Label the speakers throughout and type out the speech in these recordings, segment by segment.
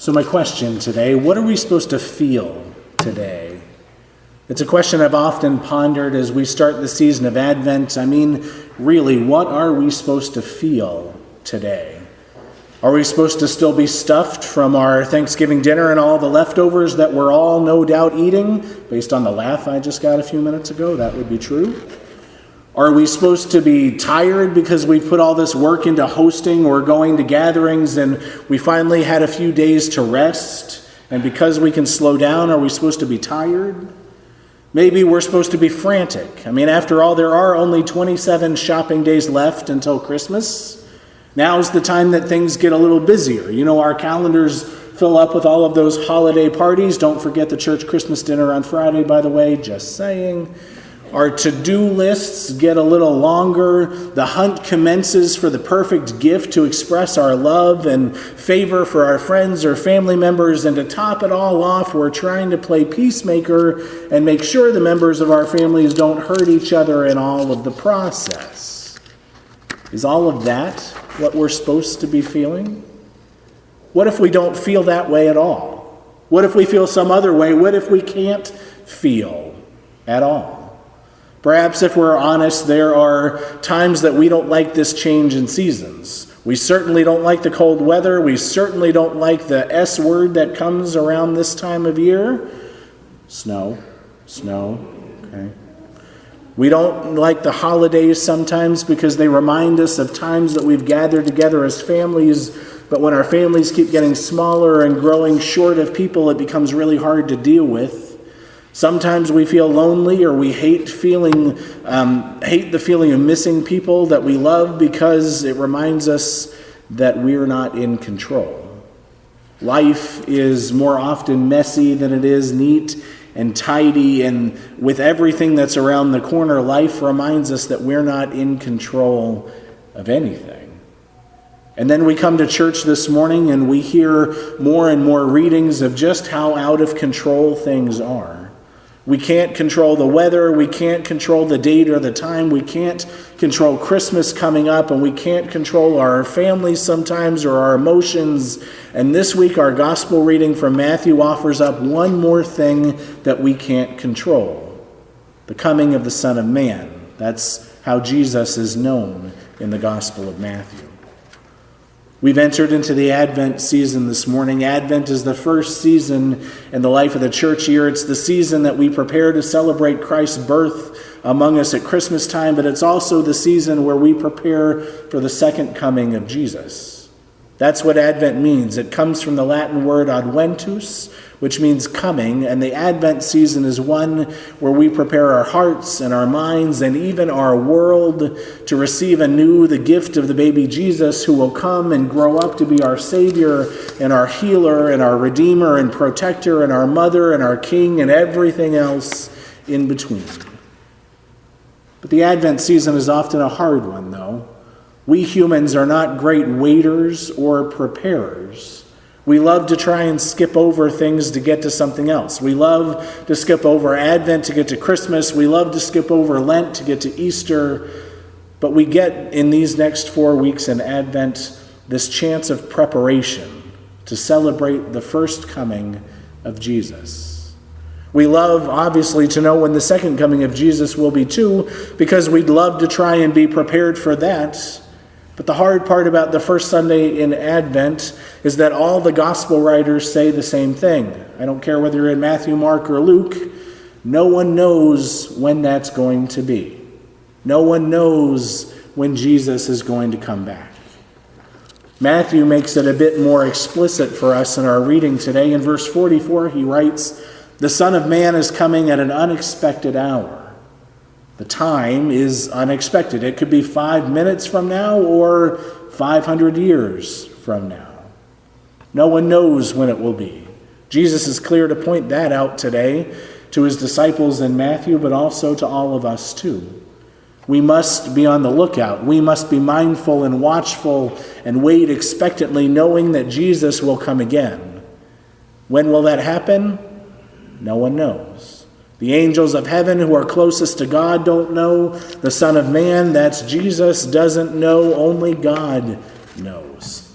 Speaker 1: So my question today, what are we supposed to feel today? It's a question I've often pondered as we start the season of Advent. I mean, really, what are we supposed to feel today? Are we supposed to still be stuffed from our Thanksgiving dinner and all the leftovers that we're all no doubt eating? Based on the laugh I just got a few minutes ago, that would be true. Are we supposed to be tired because we put all this work into hosting or going to gatherings and we finally had a few days to rest? And because we can slow down, are we supposed to be tired? Maybe we're supposed to be frantic. I mean, after all, there are only 27 shopping days left until Christmas. Now's the time that things get a little busier. You know, our calendars fill up with all of those holiday parties. Don't forget the church Christmas dinner on Friday, by the way, just saying. Our to-do lists get a little longer. The hunt commences for the perfect gift to express our love and favor for our friends or family members. And to top it all off, we're trying to play peacemaker and make sure the members of our families don't hurt each other in all of the process. Is all of that what we're supposed to be feeling? What if we don't feel that way at all? What if we feel some other way? What if we can't feel at all? Perhaps if we're honest, there are times that we don't like this change in seasons. We certainly don't like the cold weather. We certainly don't like the S word that comes around this time of year. Snow, okay. We don't like the holidays sometimes because they remind us of times that we've gathered together as families, but when our families keep getting smaller and growing short of people, it becomes really hard to deal with. Sometimes we feel lonely or we hate the feeling of missing people that we love because it reminds us that we're not in control. Life is more often messy than it is neat and tidy, and with everything that's around the corner, life reminds us that we're not in control of anything. And then we come to church this morning and we hear more and more readings of just how out of control things are. We can't control the weather, we can't control the date or the time, we can't control Christmas coming up, and we can't control our families sometimes or our emotions. And this week our gospel reading from Matthew offers up one more thing that we can't control: the coming of the Son of Man. That's how Jesus is known in the Gospel of Matthew. We've entered into the Advent season this morning. Advent is the first season in the life of the church year. It's the season that we prepare to celebrate Christ's birth among us at Christmas time, but it's also the season where we prepare for the second coming of Jesus. That's what Advent means. It comes from the Latin word adventus, which means coming, and the Advent season is one where we prepare our hearts and our minds and even our world to receive anew the gift of the baby Jesus, who will come and grow up to be our Savior and our healer and our Redeemer and protector and our mother and our King and everything else in between. But the Advent season is often a hard one, though. We humans are not great waiters or preparers. We love to try and skip over things to get to something else. We love to skip over Advent to get to Christmas. We love to skip over Lent to get to Easter. But we get in these next 4 weeks in Advent this chance of preparation to celebrate the first coming of Jesus. We love, obviously, to know when the second coming of Jesus will be too, because we'd love to try and be prepared for that. But the hard part about the first Sunday in Advent is that all the gospel writers say the same thing. I don't care whether you're in Matthew, Mark, or Luke. No one knows when that's going to be. No one knows when Jesus is going to come back. Matthew makes it a bit more explicit for us in our reading today. In verse 44, he writes, "The Son of Man is coming at an unexpected hour." The time is unexpected. It could be 5 minutes from now or 500 years from now. No one knows when it will be. Jesus is clear to point that out today to his disciples in Matthew, but also to all of us too. We must be on the lookout. We must be mindful and watchful and wait expectantly, knowing that Jesus will come again. When will that happen? No one knows. The angels of heaven who are closest to God don't know. The Son of Man, that's Jesus, doesn't know. Only God knows.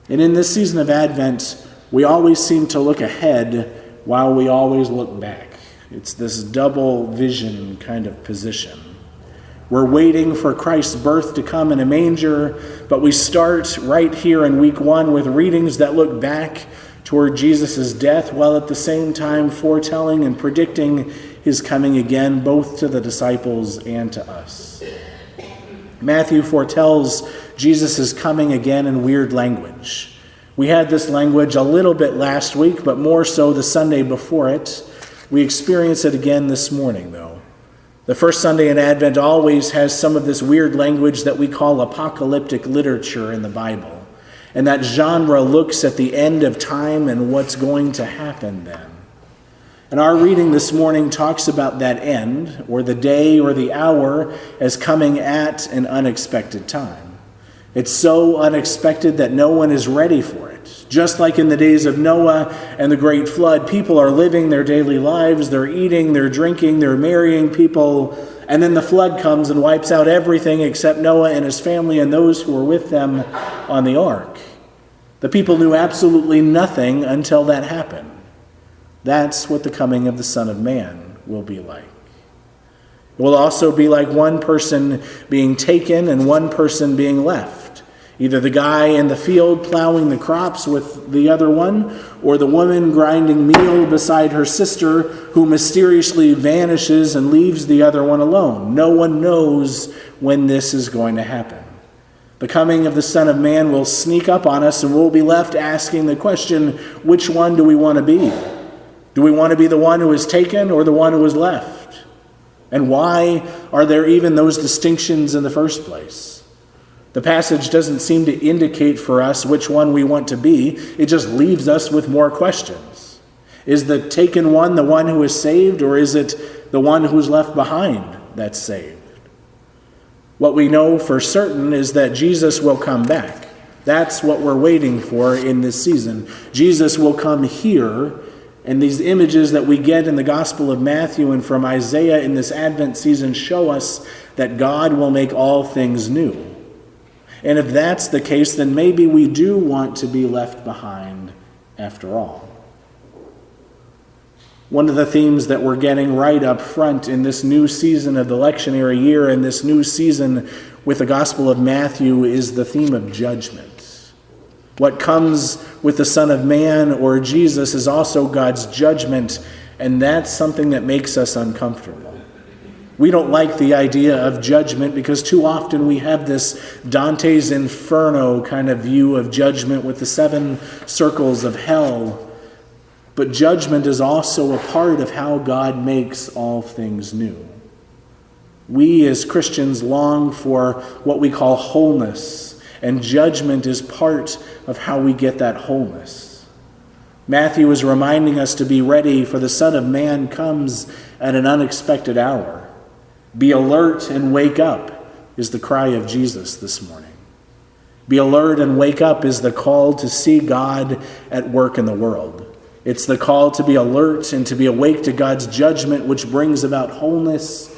Speaker 1: And in this season of Advent, we always seem to look ahead while we always look back. It's this double vision kind of position. We're waiting for Christ's birth to come in a manger, but we start right here in week 1 with readings that look back toward Jesus' death, while at the same time foretelling and predicting his coming again, both to the disciples and to us. Matthew foretells Jesus' coming again in weird language. We had this language a little bit last week, but more so the Sunday before it. We experience it again this morning, though. The first Sunday in Advent always has some of this weird language that we call apocalyptic literature in the Bible. And that genre looks at the end of time and what's going to happen then. And our reading this morning talks about that end, or the day or the hour, as coming at an unexpected time. It's so unexpected that no one is ready for it. Just like in the days of Noah and the great flood, people are living their daily lives, they're eating, they're drinking, they're marrying people, and then the flood comes and wipes out everything except Noah and his family and those who were with them on the ark. The people knew absolutely nothing until that happened. That's what the coming of the Son of Man will be like. It will also be like one person being taken and one person being left. Either the guy in the field plowing the crops with the other one, or the woman grinding meal beside her sister who mysteriously vanishes and leaves the other one alone. No one knows when this is going to happen. The coming of the Son of Man will sneak up on us, and we'll be left asking the question, which one do we want to be? Do we want to be the one who is taken or the one who is left? And why are there even those distinctions in the first place? The passage doesn't seem to indicate for us which one we want to be. It just leaves us with more questions. Is the taken one the one who is saved, or is it the one who's left behind that's saved? What we know for certain is that Jesus will come back. That's what we're waiting for in this season. Jesus will come here, and these images that we get in the Gospel of Matthew and from Isaiah in this Advent season show us that God will make all things new. And if that's the case, then maybe we do want to be left behind after all. One of the themes that we're getting right up front in this new season of the lectionary year and this new season with the Gospel of Matthew is the theme of judgment. What comes with the Son of Man or Jesus is also God's judgment, and that's something that makes us uncomfortable. We don't like the idea of judgment because too often we have this Dante's Inferno kind of view of judgment with the 7 circles of hell. But judgment is also a part of how God makes all things new. We as Christians long for what we call wholeness, and judgment is part of how we get that wholeness. Matthew is reminding us to be ready, for the Son of Man comes at an unexpected hour. Be alert and wake up is the cry of Jesus this morning. Be alert and wake up is the call to see God at work in the world. It's the call to be alert and to be awake to God's judgment, which brings about wholeness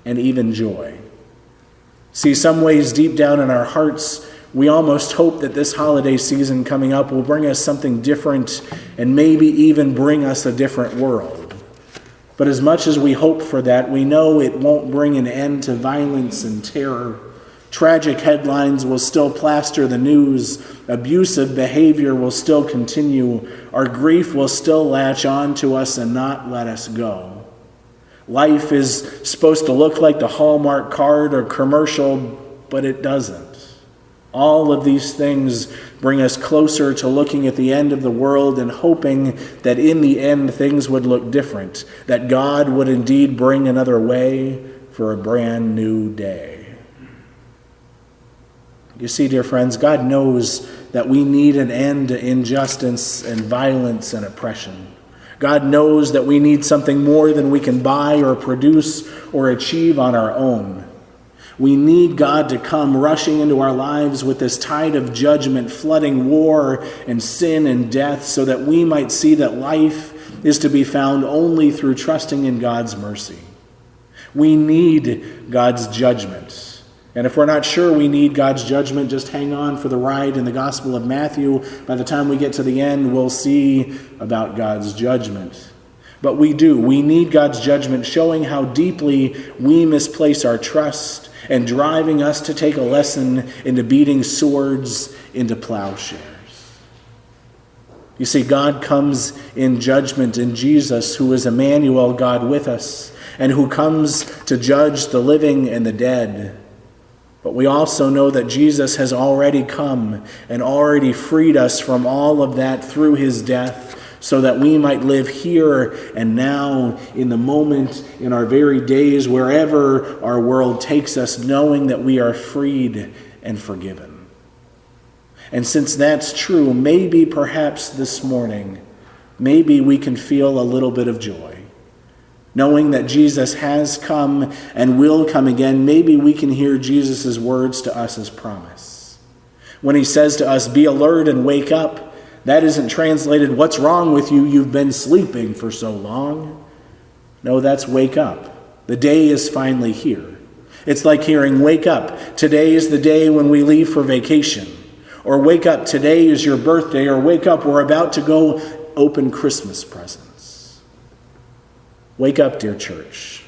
Speaker 1: and even joy. See, some ways deep down in our hearts, we almost hope that this holiday season coming up will bring us something different and maybe even bring us a different world. But as much as we hope for that, we know it won't bring an end to violence and terror. Tragic headlines will still plaster the news. Abusive behavior will still continue. Our grief will still latch on to us and not let us go. Life is supposed to look like the Hallmark card or commercial, but it doesn't. All of these things bring us closer to looking at the end of the world and hoping that in the end things would look different, that God would indeed bring another way for a brand new day. You see, dear friends, God knows that we need an end to injustice and violence and oppression. God knows that we need something more than we can buy or produce or achieve on our own. We need God to come rushing into our lives with this tide of judgment, flooding war and sin and death, so that we might see that life is to be found only through trusting in God's mercy. We need God's judgment. And if we're not sure we need God's judgment, just hang on for the ride in the Gospel of Matthew. By the time we get to the end, we'll see about God's judgment. But we do. We need God's judgment, showing how deeply we misplace our trust and driving us to take a lesson into beating swords into plowshares. You see, God comes in judgment in Jesus, who is Emmanuel, God with us, and who comes to judge the living and the dead. But we also know that Jesus has already come and already freed us from all of that through his death, so that we might live here and now, in the moment, in our very days, wherever our world takes us, knowing that we are freed and forgiven. And since that's true, maybe perhaps this morning, maybe we can feel a little bit of joy. Knowing that Jesus has come and will come again, maybe we can hear Jesus' words to us as promise. When he says to us, "Be alert and wake up," that isn't translated, "What's wrong with you? You've been sleeping for so long." No, that's wake up. The day is finally here. It's like hearing, "Wake up. Today is the day when we leave for vacation." Or "Wake up. Today is your birthday." Or "Wake up. We're about to go open Christmas presents." Wake up, dear church.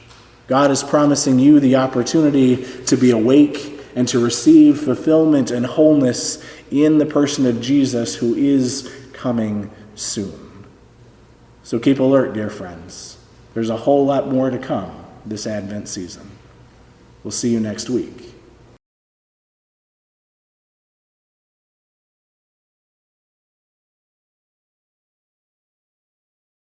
Speaker 1: God is promising you the opportunity to be awake and to receive fulfillment and wholeness in the person of Jesus, who is coming soon. So keep alert, dear friends. There's a whole lot more to come this Advent season. We'll see you next week.